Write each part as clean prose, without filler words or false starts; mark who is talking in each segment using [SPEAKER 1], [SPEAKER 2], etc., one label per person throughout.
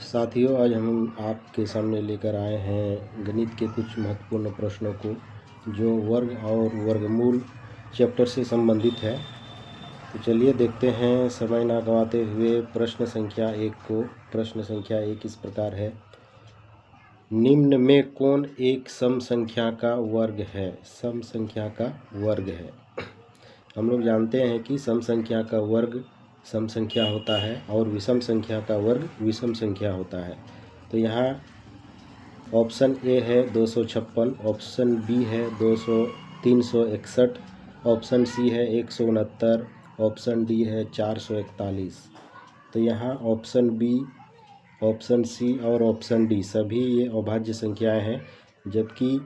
[SPEAKER 1] साथियों, आज हम आपके सामने लेकर आए हैं गणित के कुछ महत्वपूर्ण प्रश्नों को जो वर्ग और वर्गमूल चैप्टर से संबंधित है। तो चलिए देखते हैं समय ना गंवाते हुए प्रश्न संख्या 1 को। प्रश्न संख्या 1 इस प्रकार है, निम्न में कौन एक सम संख्या का वर्ग है? सम संख्या का वर्ग है। हम लोग जानते हैं कि सम संख्या का वर्ग सम संख्या होता है और विषम संख्या का वर्ग विषम संख्या होता है। तो यहाँ ऑप्शन ए है 256, ऑप्शन बी है 361, ऑप्शन सी है 169, ऑप्शन डी है 441। तो यहाँ ऑप्शन बी, ऑप्शन सी और ऑप्शन डी सभी ये अभाज्य संख्याएं हैं, जबकि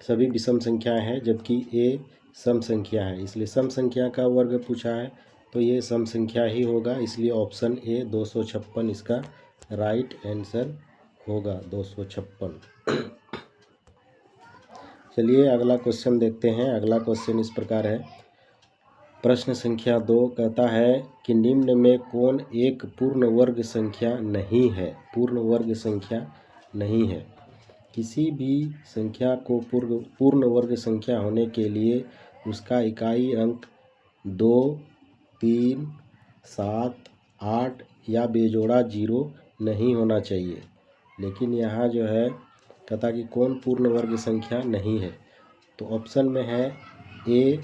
[SPEAKER 1] सभी विषम संख्याएं हैं, जबकि ए सम संख्या है। इसलिए सम संख्या का वर्ग पूछा है तो ये सम संख्या ही होगा, इसलिए ऑप्शन ए 256 इसका राइट आंसर होगा। 256। चलिए अगला क्वेश्चन देखते हैं। अगला क्वेश्चन इस प्रकार है, प्रश्न संख्या 2 कहता है कि निम्न में कौन एक पूर्ण वर्ग संख्या नहीं है? पूर्ण वर्ग संख्या नहीं है। किसी भी संख्या को पूर्ण वर्ग संख्या होने के लिए उसका इकाई अंक 2, 3, 7, 8 या बेजोड़ा 0 नहीं होना चाहिए। लेकिन यहाँ जो है कहता कि कौन पूर्ण वर्ग संख्या नहीं है। तो ऑप्शन में है ए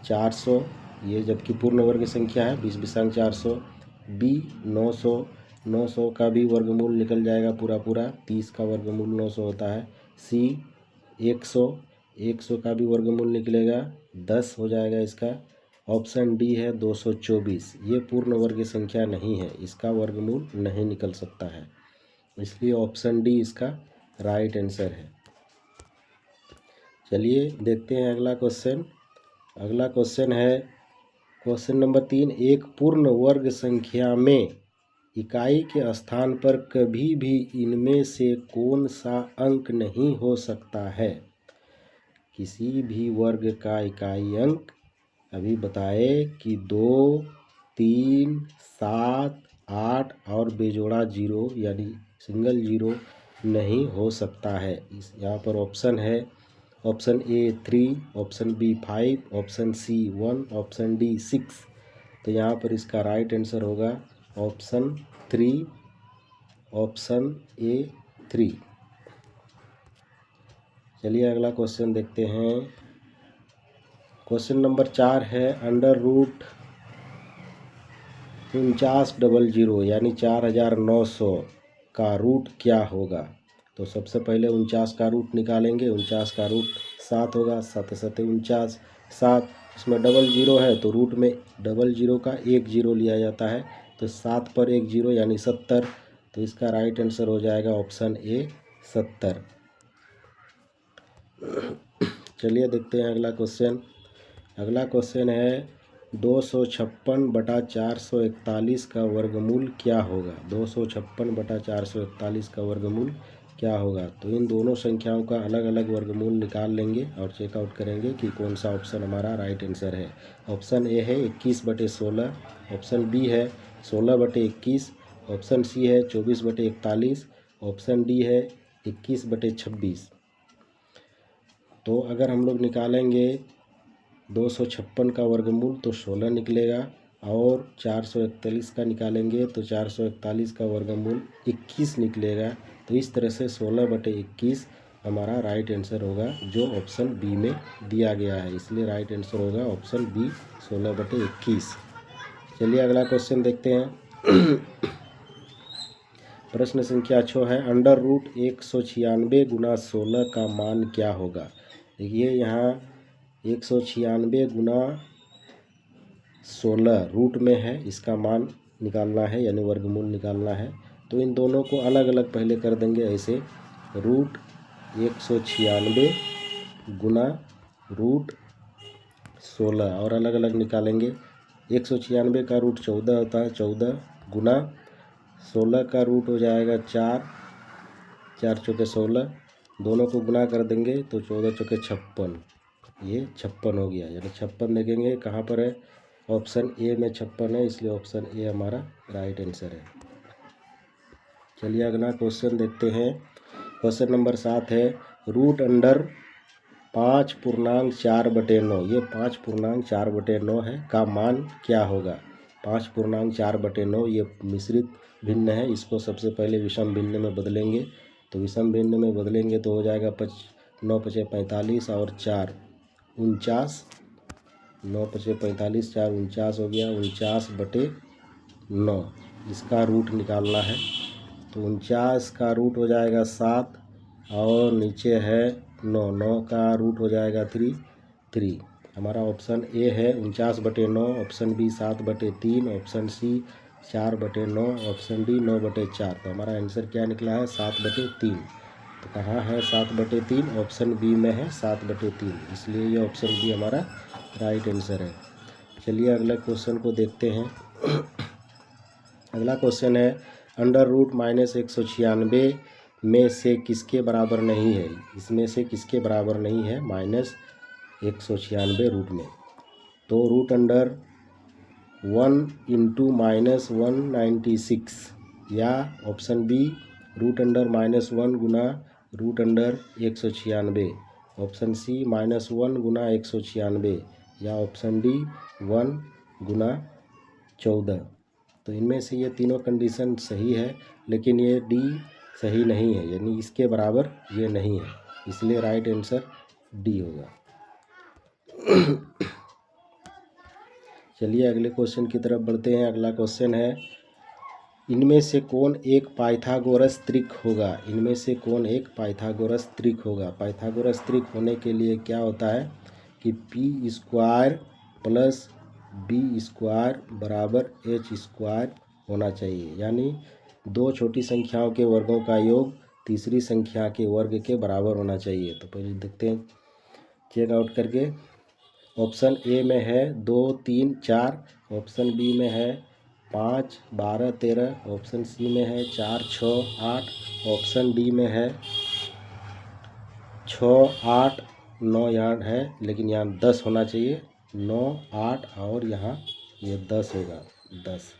[SPEAKER 1] 400, ये जबकि पूर्ण वर्ग संख्या है, 20 400। बी 900, 900 का भी वर्गमूल निकल जाएगा पूरा, 30 का वर्गमूल 900 होता है। सी 100, 100 का भी वर्गमूल निकलेगा, 10 हो जाएगा इसका। ऑप्शन डी है 224, ये पूर्ण वर्ग संख्या नहीं है, इसका वर्गमूल नहीं निकल सकता है, इसलिए ऑप्शन डी इसका राइट आंसर है। चलिए देखते हैं अगला क्वेश्चन। अगला क्वेश्चन है क्वेश्चन नंबर 3, एक पूर्ण वर्ग संख्या में इकाई के स्थान पर कभी भी इनमें से कौन सा अंक नहीं हो सकता है? किसी भी वर्ग का इकाई अंक अभी बताए कि 2, 3, 7, 8 और बेजोड़ा 0 यानी सिंगल 0 नहीं हो सकता है। इस यहाँ पर ऑप्शन है, option A 3, option B 5, option C 1, option D 6। तो यहाँ पर इसका राइट आंसर होगा ऑप्शन 3, ऑप्शन ए 3। चलिए अगला क्वेश्चन देखते हैं। क्वेश्चन नंबर 4 है, अंडर रूट 4900 यानी 4900 का रूट क्या होगा? तो सबसे पहले 49 का रूट निकालेंगे। 49 का रूट 7 होगा, 7 7 49, 7 इसमें डबल 0 है तो रूट में डबल 0 का 1 0 लिया जाता है, तो 7 पर 1 0 यानी 70। तो इसका राइट आंसर हो जाएगा ऑप्शन ए 70। चलिए देखते हैं अगला क्वेश्चन। अगला क्वेश्चन है 256/441 का वर्गमूल क्या होगा? 256/441 का वर्गमूल क्या होगा? तो इन दोनों संख्याओं का अलग अलग वर्गमूल निकाल लेंगे और चेकआउट करेंगे कि कौन सा ऑप्शन हमारा राइट आंसर है। ऑप्शन ए है 21/16, ऑप्शन बी है 16/21, ऑप्शन सी है 24/41, ऑप्शन डी है 21/26। तो अगर हम लोग निकालेंगे 256 का वर्गमूल तो 16 निकलेगा, और 441 का निकालेंगे तो 441 का वर्गमूल 21 निकलेगा। तो इस तरह से 16/21 हमारा राइट आंसर होगा, जो ऑप्शन बी में दिया गया है, इसलिए राइट आंसर होगा ऑप्शन बी 16/21। चलिए अगला क्वेश्चन देखते हैं। प्रश्न संख्या 6 है, अंडर रूट 196 गुना 16 का मान क्या होगा? देखिए यहाँ 196 गुना 16 रूट में है, इसका मान निकालना है यानी वर्गमूल निकालना है। तो इन दोनों को अलग अलग पहले कर देंगे ऐसे, रूट 196 गुना रूट 16 और अलग अलग निकालेंगे। 196 का रूट 14 होता है, 14 गुना 16 का रूट हो जाएगा 4, 4 चौके 16, दोनों को गुना कर देंगे तो 14 चौके 56, ये 56 हो गया। यानी 56 देखेंगे कहाँ पर है, ऑप्शन ए में 56 है, इसलिए ऑप्शन ए हमारा राइट आंसर है। चलिए अगला क्वेश्चन देखते हैं। क्वेश्चन नंबर 7 है रूट अंडर 5.4/9, ये 5.4/9 है का मान क्या होगा। 5.4/9 ये मिश्रित भिन्न है, इसको सबसे पहले विषम भिन्न में बदलेंगे। तो विषम भिन्न में बदलेंगे तो हो जाएगा 9 × 5 = 45 और 4 49, 9 × 5 = 45, 4 49 हो गया। 49/9 इसका रूट निकालना है। तो 49 का रूट हो जाएगा 7 और नीचे है 9, 9 का रूट हो जाएगा 3। हमारा ऑप्शन ए है 49/9, option B 7/3, option C 4/9, option D 9/4। तो हमारा आंसर क्या निकला है 7/3। तो कहाँ है 7/3, ऑप्शन बी में है 7/3, इसलिए ये ऑप्शन बी हमारा राइट आंसर है। चलिए अगले क्वेश्चन को देखते हैं। अगला क्वेश्चन है √-196 में से किसके बराबर नहीं है। इसमें से किसके बराबर नहीं है -196 रूट में। तो रूट अंडर 1 × -196 या ऑप्शन बी रूट अंडर -1 गुना रूट अंडर 196, ऑप्शन सी -1 गुना 196 या ऑप्शन डी 1 गुना 14। तो इनमें से ये तीनों कंडीशन सही है, लेकिन ये डी सही नहीं है, यानी इसके बराबर ये नहीं है, इसलिए राइट आंसर डी होगा। चलिए अगले क्वेश्चन की तरफ बढ़ते हैं। अगला क्वेश्चन है इनमें से कौन एक पाइथागोरस त्रिक होगा। इनमें से कौन एक पाइथागोरस त्रिक होगा। पाइथागोरस त्रिक होने के लिए क्या होता है कि p² + b² = h² होना चाहिए, यानी दो छोटी संख्याओं के वर्गों का योग तीसरी संख्या के वर्ग के बराबर होना चाहिए। तो पहले देखते हैं चेक आउट करके। ऑप्शन ए में है 2, 3, 4, ऑप्शन बी में है 5, 12, 13, ऑप्शन सी में है 4, 6, 8, ऑप्शन डी में है 6, 8, 9 यहाँ है, लेकिन यहाँ 10 होना चाहिए। 9, 8 और यहाँ ये 10 होगा, 10।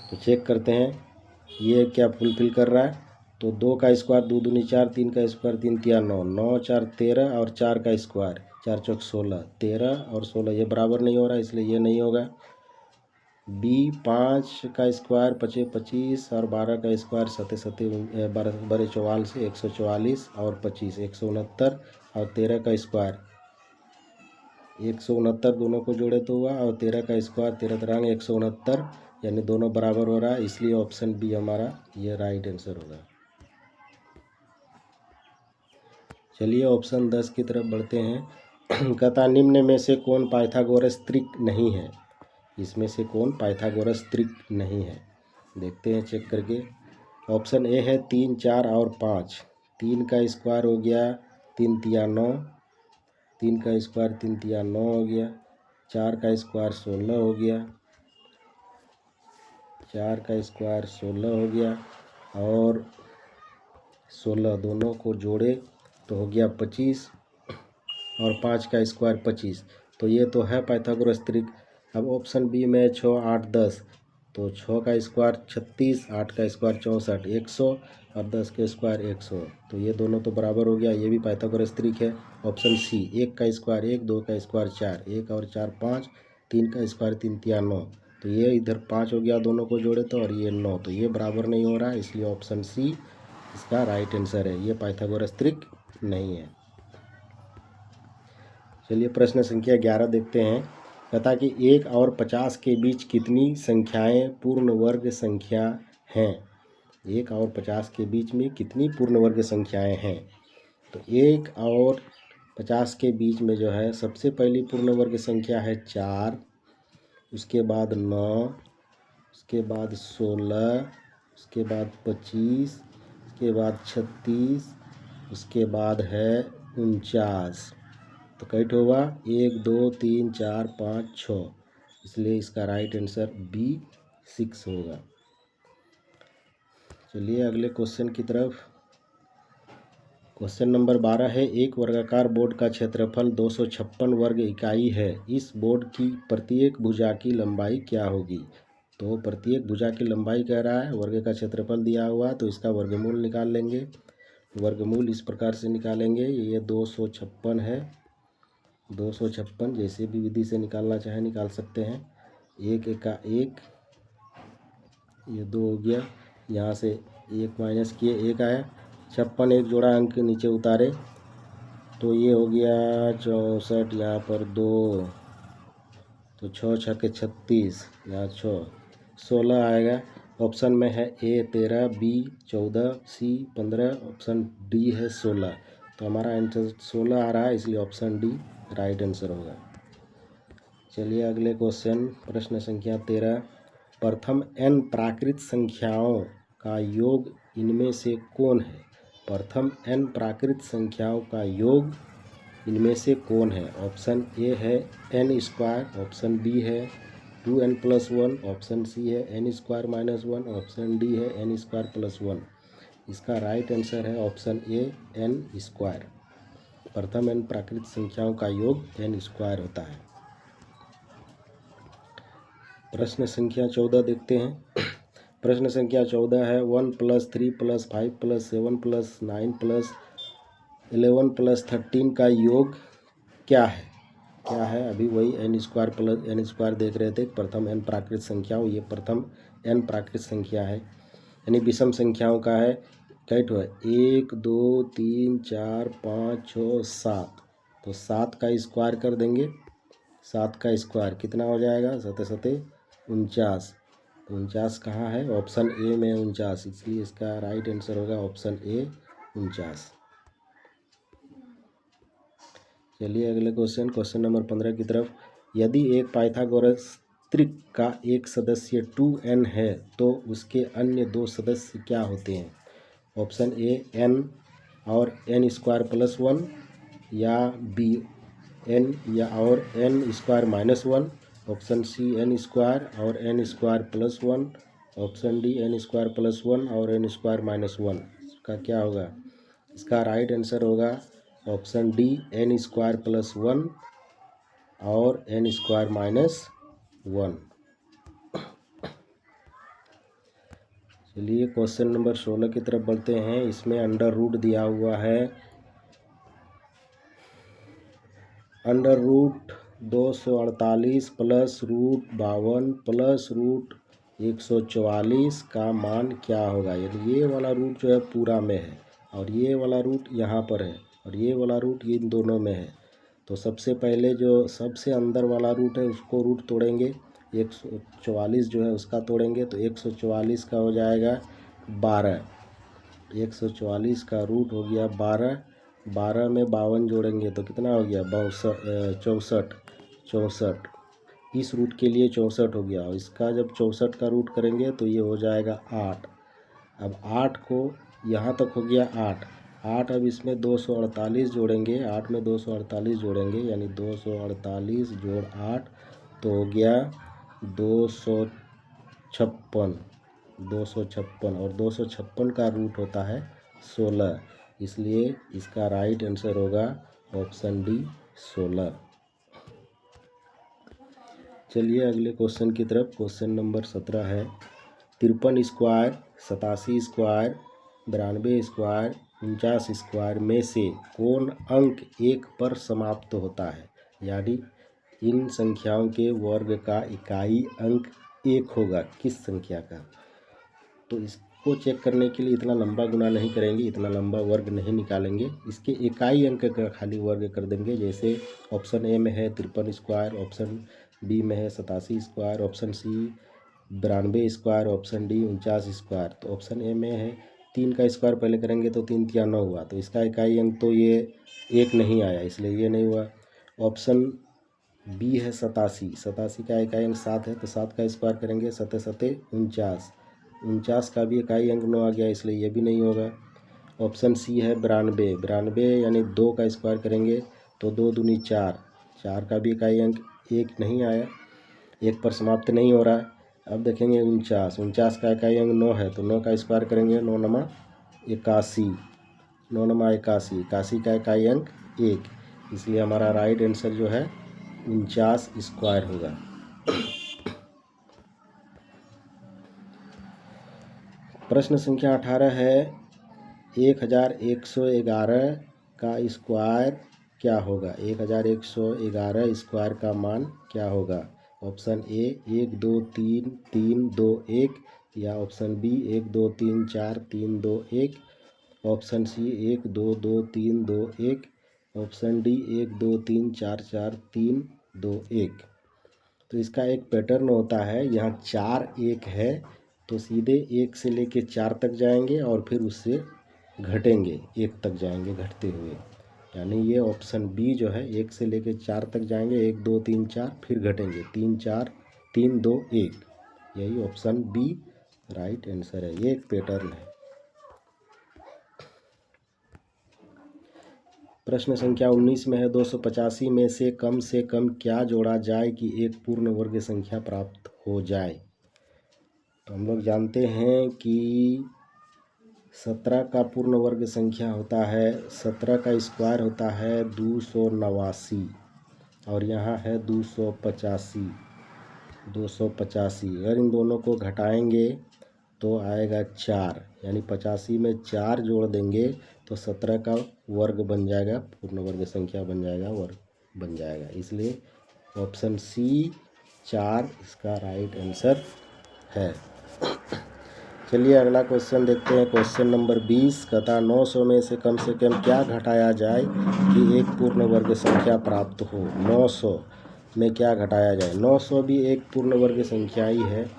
[SPEAKER 1] तो चेक करते हैं ये क्या फुलफिल कर रहा है। तो 2 का स्क्वायर 2 दूनी 4, 3 का स्क्वायर 3 तिया 9, 9 4 13 और 4 का स्क्वायर 4 चौक 16, 13 और 16 ये बराबर नहीं हो रहा है, इसलिए ये नहीं होगा। बी 5 का स्क्वायर 25 25 और 12 का स्क्वायर 7 7 12 44 144 और 25 169 और 13 का स्क्वायर 169 दोनों को जोड़े तो हुआ, और 13 का स्क्वायर 13 तरंग 169, यानी दोनों बराबर हो रहा है, इसलिए ऑप्शन बी हमारा ये राइट आंसर होगा। चलिए ऑप्शन 10 की तरफ बढ़ते हैं। कहता निम्न में से कौन पाइथागोरस त्रिक नहीं है। इसमें से कौन पाइथागोरस त्रिक नहीं है, देखते हैं चेक करके। ऑप्शन ए है 3, 4 और 5। 3 का स्क्वायर हो गया 3 तिया 9, 3 का स्क्वायर 3 तिया 9 हो गया। 4 का स्क्वायर 16 हो गया, 4 का स्क्वायर 16 हो गया, और 16 दोनों को जोड़े तो हो गया 25, और 5 का स्क्वायर 25। तो ये तो है पाइथागोरस त्रिक। अब ऑप्शन बी में 6, 8, 10, तो 6 का स्क्वायर 36, 8 का स्क्वायर 64, 100 और 10 के स्क्वायर 100। तो ये दोनों तो बराबर हो गया, ये भी पाइथागोरस त्रिक है। ऑप्शन सी 1 का स्क्वायर 1, 2 का स्क्वायर 4, 1 और 4 5, 3 का स्क्वायर 3 तिया 9, तो ये इधर 5 हो गया दोनों को जोड़े तो, और ये 9, तो ये बराबर नहीं हो रहा है, इसलिए ऑप्शन सी इसका राइट आंसर है, ये पाइथागोरस त्रिक नहीं है। चलिए प्रश्न संख्या 11 देखते हैं। कहता कि 1 और 50 के बीच कितनी संख्याएं पूर्ण वर्ग संख्या हैं। 1 और 50 के बीच में कितनी पूर्ण वर्ग संख्याएं हैं। तो 1 और 50 के बीच में जो है सबसे पहली पूर्ण वर्ग संख्या है 4, उसके बाद 9, उसके बाद 16, उसके बाद 25, उसके बाद 36, उसके बाद है 49। तो कैट होगा 1 2 3 4 5 6, इसलिए इसका राइट आंसर बी 6 होगा। चलिए अगले क्वेश्चन की तरफ। क्वेश्चन नंबर 12 है एक वर्गाकार बोर्ड का क्षेत्रफल 256 वर्ग इकाई है। इस बोर्ड की प्रत्येक भुजा की लंबाई क्या होगी। तो प्रत्येक भुजा की लंबाई कह रहा है, वर्ग का क्षेत्रफल दिया हुआ है, तो इसका वर्गमूल निकाल लेंगे। वर्गमूल इस प्रकार से निकालेंगे, ये 256 है, 256 जैसे भी विधि से निकालना चाहे निकाल सकते हैं। एक एका एक, ये 2 हो गया, यहाँ से 1 माइनस किए, 1 आया, 56 एक जोड़ा अंक नीचे उतारे तो ये हो गया 64, यहाँ पर 2, तो 6 छक्के 36, यहाँ 16 आएगा। ऑप्शन में है ए 13, बी 14, सी 15, ऑप्शन डी है 16। तो हमारा आंसर 16 आ रहा है, इसलिए ऑप्शन डी राइट आंसर होगा। चलिए अगले क्वेश्चन, प्रश्न संख्या 13। प्रथम n प्राकृत संख्याओं का योग इनमें से कौन है? प्रथम n प्राकृत संख्याओं का योग इनमें से कौन है? ऑप्शन ए है n², ऑप्शन बी है 2n+1, ऑप्शन सी है n² - 1, ऑप्शन डी है n² + 1। इसका राइट आंसर है ऑप्शन ए n²। प्रथम n प्राकृत संख्याओं का योग n² होता है। प्रश्न संख्या 14 देखते हैं। प्रश्न संख्या 14 है 1 + 3 + 5 + 7 + 9 + 11 + 13 का योग क्या है? क्या है? अभी वही n² देख रहे थे। प्रथम n प्राकृत संख्याओं, ये प्रथम n प्राकृत संख्या है, यानी विषम संख्याओं का है। कैट है 1 2 3 4 5 6 7, तो 7 का स्क्वायर कर देंगे। 7 का स्क्वायर कितना हो जाएगा? 7 7 49। 49 कहाँ है? ऑप्शन ए में 49, इसलिए इसका राइट आंसर होगा ऑप्शन ए 49। चलिए अगले क्वेश्चन, क्वेश्चन नंबर 15 की तरफ। यदि एक पाइथागोरस त्रिक का एक सदस्य 2n है तो उसके अन्य 2 सदस्य क्या होते हैं? ऑप्शन ए n और n² + 1, या बी n या और n² - 1, ऑप्शन सी n² और n² + 1, ऑप्शन डी n² + 1 और n² - 1। इसका क्या होगा? इसका राइट आंसर होगा ऑप्शन डी n² + 1 और n² - 1। चलिए क्वेश्चन नंबर 16 की तरफ बढ़ते हैं। इसमें अंडर रूट दिया हुआ है, अंडर रूट 248 + √52 + √144 का मान क्या होगा? यदि ये वाला रूट जो है पूरा में है और ये वाला रूट यहाँ पर है और ये वाला रूट इन दोनों में है, तो सबसे पहले जो सबसे अंदर वाला रूट है उसको रूट तोड़ेंगे, 144 जो है उसका तोड़ेंगे, तो 144 का हो जाएगा 12। 144 का रूट हो गया 12, 12 में 52 जोड़ेंगे तो कितना हो गया? 64। इस रूट के लिए 64 हो गया, और इसका जब 64 का रूट करेंगे तो ये हो जाएगा 8। अब 8 को यहाँ तक हो गया 8, अब इसमें 248 जोड़ेंगे, 8 में 248 जोड़ेंगे, यानी 248 जोड़ 8 तो हो गया 256। 256 और 256 का रूट होता है 16, इसलिए इसका राइट आंसर होगा ऑप्शन डी 16। चलिए अगले क्वेश्चन की तरफ, क्वेश्चन नंबर 17 है 53², 87², 92², 49² में से कौन अंक 1 पर समाप्त होता है? यानी इन संख्याओं के वर्ग का इकाई अंक 1 होगा, किस संख्या का? तो इसको चेक करने के लिए इतना लंबा गुना नहीं करेंगे, इतना लंबा वर्ग नहीं निकालेंगे, इसके इकाई अंक का खाली वर्ग कर देंगे। जैसे ऑप्शन ए में है 53², ऑप्शन बी में है 87², ऑप्शन सी 92², ऑप्शन डी 49²। तो ऑप्शन ए में है 3 का स्क्वायर पहले करेंगे तो 3 × 9 हुआ, तो इसका इकाई अंक तो ये 1 नहीं आया, इसलिए ये नहीं हुआ। ऑप्शन बी है 87 का इकाई अंक 7 है, तो 7 का स्क्वायर करेंगे, 7 7 49, 49 का भी इकाई अंक 9 आ गया, इसलिए ये भी नहीं होगा। ऑप्शन सी है 92 यानी 2 का स्क्वायर करेंगे तो 2 दूनी 4, 4 का भी इकाई अंक 1 नहीं आया, 1 पर समाप्त नहीं हो रहा है। अब देखेंगे 49 का इकाई अंक 9 है, तो 9 का स्क्वायर करेंगे, 9 9 81, 9 9 81, 81 का इकाई अंक 1, इसलिए हमारा राइट आंसर जो है 49² होगा। प्रश्न संख्या 18 है 1111 का स्क्वायर क्या होगा। 1111 स्क्वायर का मान क्या होगा। ऑप्शन ए 1 2 3 3 2 1, या option B 1 2 3 4 3 2 1, option C 1 2 2 3 2 1, option D 1 2 3 4 4 3 2 1। तो इसका एक पैटर्न होता है, यहाँ 4 1 है तो सीधे 1 से लेके 4 तक जाएंगे और फिर उससे घटेंगे 1 तक जाएंगे घटते हुए। यानी ये ऑप्शन बी जो है 1 से लेके 4 तक जाएंगे, 1 2 3 4, फिर घटेंगे 3 4 3 2 1। यही ऑप्शन बी राइट आंसर है। ये एक पैटर्न है। प्रश्न संख्या 19 में है 285 में से कम क्या जोड़ा जाए कि एक पूर्ण वर्ग संख्या प्राप्त हो जाए। तो हम लोग जानते हैं कि 17 का पूर्ण वर्ग संख्या होता है, 17 का स्क्वायर होता है 289 और यहाँ है 285। अगर इन दोनों को घटाएंगे तो आएगा 4, यानी 85 में 4 जोड़ देंगे तो 17 का वर्ग बन जाएगा, पूर्ण वर्ग संख्या बन जाएगा, वर्ग बन जाएगा। इसलिए ऑप्शन सी 4 इसका राइट आंसर है। चलिए अगला क्वेश्चन देखते हैं। क्वेश्चन नंबर 20 कहता 900 में से कम क्या घटाया जाए कि एक पूर्ण वर्ग संख्या प्राप्त हो। 900 में क्या घटाया जाए। 900 भी एक पूर्ण वर्ग संख्या ही है,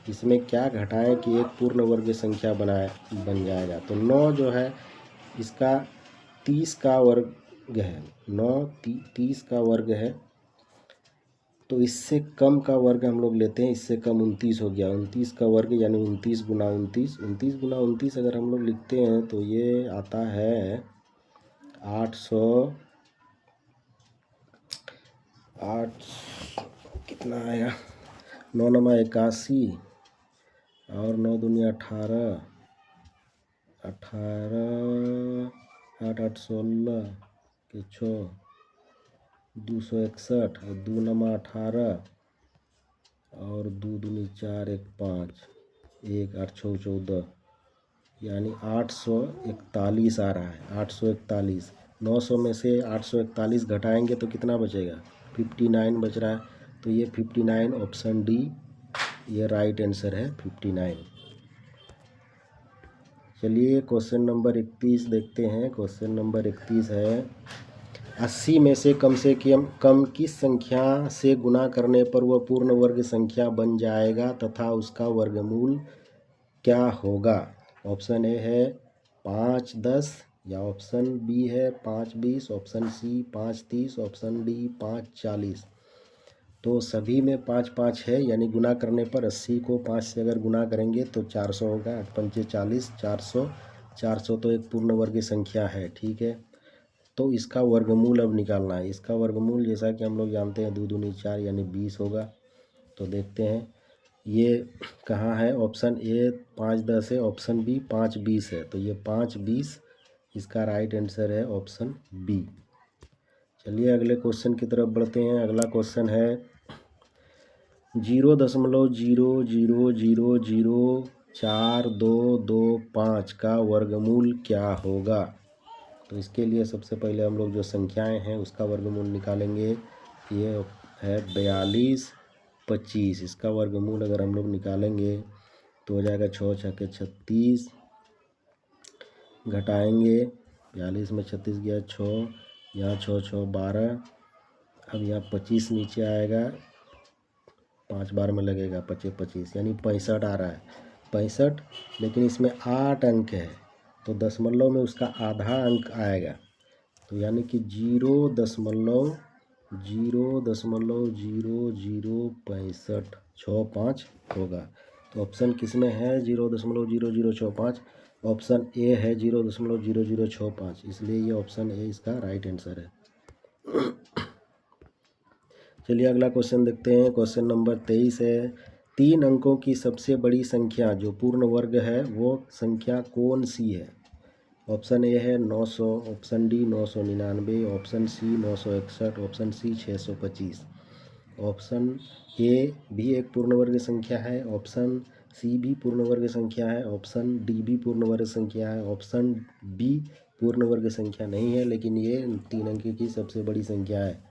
[SPEAKER 1] इसमें क्या घटाएं कि एक पूर्ण वर्ग संख्या बन जाएगा। तो 9 जो है इसका 30 का वर्ग है, 9 30 का वर्ग है, तो इससे कम का वर्ग हम लोग लेते हैं, इससे कम 29 हो गया। 29 का वर्ग यानी 29 गुना 29, 29 गुना 29 अगर हम लोग लिखते हैं तो ये आता है 800 कितना आएगा, 9 9 81 और 9 दूनी 18, 8 8 16 के 6, 261 और 2 9 18 और 2 दूनी 4 1 5 1 8 6 14, यानी 841 आ रहा है। 841, 900 में से 841 घटाएंगे तो कितना बचेगा, 59 बच रहा है। तो ये 59 ऑप्शन डी ये राइट आंसर है, 59। चलिए क्वेश्चन नंबर 31 देखते हैं। क्वेश्चन नंबर 31 है 80 में से कम किस संख्या से गुना करने पर वह पूर्ण वर्ग संख्या बन जाएगा तथा उसका वर्गमूल क्या होगा। ऑप्शन ए है 5 10, या ऑप्शन बी है 5 20, ऑप्शन सी 5 30, ऑप्शन डी 5 40। तो सभी में 5 5 है, यानी गुना करने पर 80 को 5 से अगर गुना करेंगे तो 400 होगा। 8 पंचे 40, 400 तो एक पूर्ण वर्ग संख्या है, ठीक है। तो इसका वर्गमूल अब निकालना है। इसका वर्गमूल जैसा कि हम लोग जानते हैं 2 दूनी 4 यानी 20 होगा। तो देखते हैं ये कहाँ है। ऑप्शन ए 5 10 है, ऑप्शन बी 5 20 है, तो ये 5 20 इसका राइट आंसर है, ऑप्शन बी। चलिए अगले क्वेश्चन की तरफ बढ़ते हैं। अगला क्वेश्चन है 0.000042225 का वर्गमूल क्या होगा। तो इसके लिए सबसे पहले हम लोग जो संख्याएं हैं उसका वर्गमूल निकालेंगे। ये है 42 25, इसका वर्गमूल अगर हम लोग निकालेंगे तो हो जाएगा 6 छक्के 36, घटाएंगे 42 में 36 गया 6, यहाँ 6 6 12, अब यहाँ 25 नीचे आएगा, 5 बार में लगेगा 25 25, यानी 65 आ रहा है। 65, लेकिन इसमें 8 अंक है तो दशमलव में उसका आधा अंक आएगा, तो यानी कि 0.0065 होगा। तो ऑप्शन किस में है 0.0065, ऑप्शन ए है 0.0065, इसलिए ये ऑप्शन ए इसका राइट आंसर है। चलिए अगला क्वेश्चन देखते हैं। क्वेश्चन नंबर 23 है 3 अंकों की सबसे बड़ी संख्या जो पूर्ण वर्ग है वो संख्या कौन सी है। ऑप्शन ए है 900, option D 999, option C 961, option C 625। Option A भी एक पूर्ण वर्ग संख्या है, ऑप्शन सी भी पूर्ण वर्ग संख्या है, ऑप्शन डी भी पूर्ण वर्ग संख्या है, ऑप्शन बी पूर्ण वर्ग संख्या नहीं है, लेकिन ये 3 अंक की सबसे बड़ी संख्या है।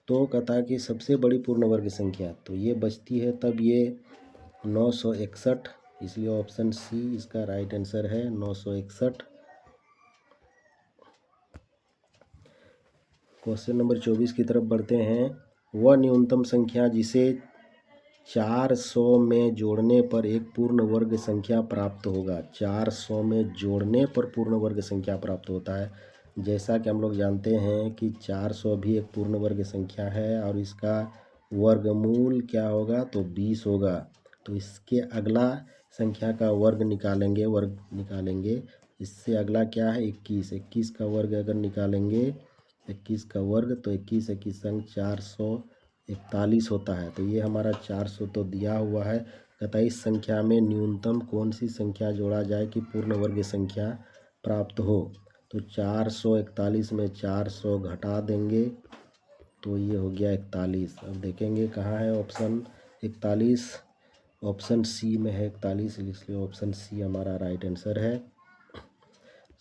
[SPEAKER 1] तो कहता कि सबसे बड़ी पूर्ण वर्ग संख्या तो ये बचती है तब ये 961, इसलिए ऑप्शन सी इसका राइट आंसर है 961। क्वेश्चन नंबर 24 की तरफ बढ़ते हैं। वह न्यूनतम संख्या जिसे 400 में जोड़ने पर एक पूर्ण वर्ग संख्या प्राप्त होगा। 400 में जोड़ने पर पूर्ण वर्ग संख्या प्राप्त होता है। जैसा कि हम लोग जानते हैं कि 400 भी एक पूर्ण वर्ग संख्या है और इसका वर्गमूल क्या होगा तो 20 होगा। तो इसके अगला संख्या का वर्ग निकालेंगे। इससे अगला क्या है 21। 21 का वर्ग अगर निकालेंगे 21 का वर्ग तो 21 अंक 441 होता है। तो ये हमारा 400 तो दिया हुआ है। कहता है इस संख्या में न्यूनतम कौन सी संख्या जोड़ा जाए कि पूर्ण वर्ग संख्या प्राप्त हो। तो 441 में 400 घटा देंगे तो ये हो गया 41। अब देखेंगे कहाँ है ऑप्शन 41। ऑप्शन सी में है 41, इसलिए ऑप्शन सी हमारा राइट आंसर है।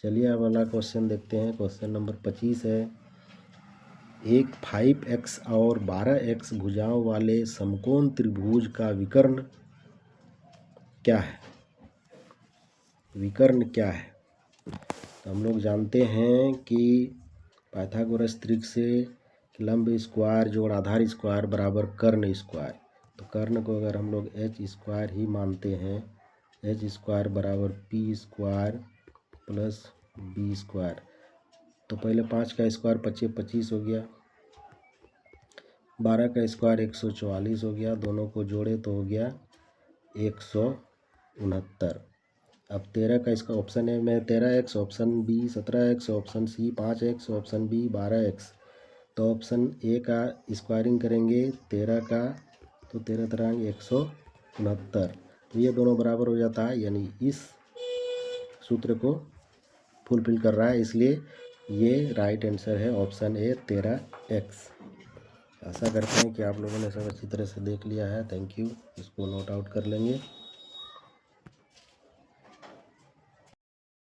[SPEAKER 1] चलिए अब वाला क्वेश्चन देखते हैं। क्वेश्चन नंबर 25 है। एक 5x और 12x भुजाओं वाले समकोण त्रिभुज का विकर्ण क्या है? विकर्ण क्या है? तो हम लोग जानते हैं कि पाइथागोरस त्रिक से लंब स्क्वायर जोड़ आधार स्क्वायर बराबर कर्ण स्क्वायर। तो कर्ण को अगर हम लोग एच स्क्वायर ही मानते हैं, एच स्क्वायर बराबर P square plus B square. तो पहले 5 का स्क्वायर 25 हो गया, 12 का स्क्वायर 144 हो गया, दोनों को जोड़े तो हो गया 169। अब 13 का इसका ऑप्शन ए में 13x, option B 17x, option C 5x, option B 12x। तो ऑप्शन ए का स्क्वायरिंग करेंगे 13 का तो 13 तरंग 169। तो ये दोनों बराबर हो जाता है, यानी इस सूत्र को फुलफिल कर रहा है, इसलिए ये राइट आंसर है ऑप्शन ए 13x। आशा करते हैं कि आप लोगों ने सब अच्छी तरह से देख लिया है। Thank you. इसको नोट आउट कर लेंगे।